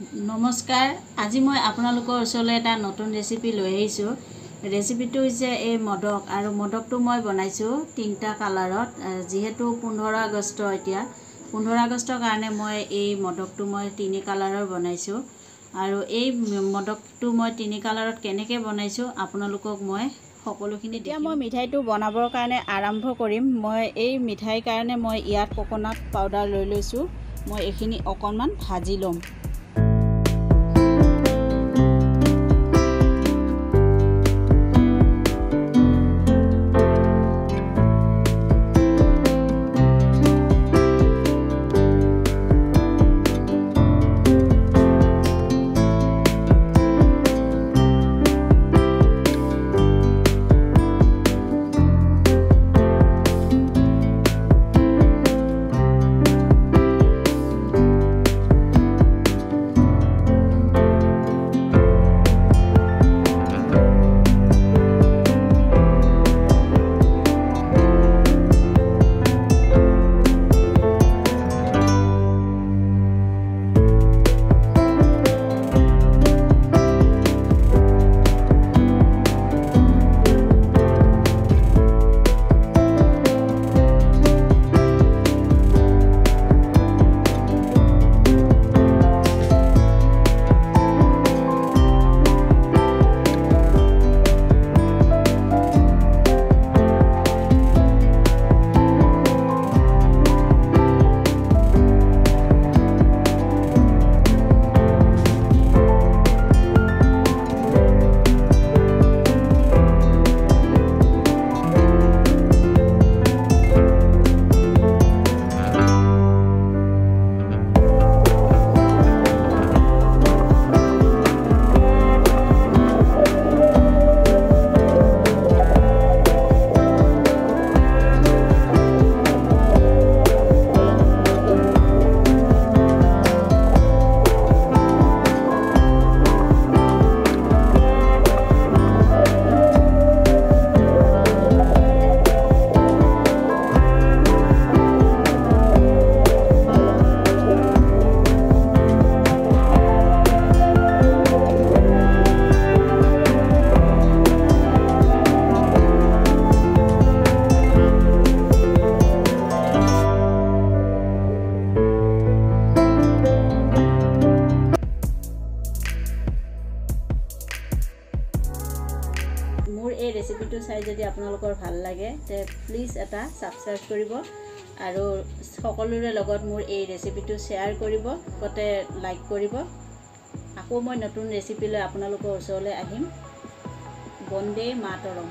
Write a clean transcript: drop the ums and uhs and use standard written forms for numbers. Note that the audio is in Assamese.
নমস্কাৰ আজি মই আপোনালোকৰ ওচৰলৈ এটা নতুন ৰেচিপি লৈ আহিছোঁ। ৰেচিপিটো হৈছে এই মদক আৰু মদকটো মই বনাইছোঁ তিনিটা কালাৰত। যেহেতু 15 আগষ্ট এতিয়া 15 আগষ্টৰ কাৰণে মই এই মদকটো মই তিনি কালাৰৰ বনাইছোঁ আৰু এই মদকটো মই তিনি কালাৰত কেনেকৈ বনাইছোঁ আপোনালোকক মই সকলোখিনি এতিয়া মই মিঠাইটো বনাবৰ কাৰণে আৰম্ভ কৰিম। মই এই মিঠাইৰ কাৰণে মই ইয়াত কোকোনাট পাউডাৰ লৈ লৈছোঁ। মই এইখিনি অকণমান ভাজি ল'ম। মোৰ এই ৰেচিপিটো চাই যদি আপোনালোকৰ ভাল লাগে তে প্লিজ এটা সাবস্ক্ৰাইব কৰিব আৰু সকলোৰে লগত মোৰ এই ৰেচিপিটো শ্বেয়াৰ কৰিব, লগতে লাইক কৰিব। আকৌ মই নতুন ৰেচিপি লৈ আপোনালোকৰ ওচৰলৈ আহিম। বন্দে মাতৰম।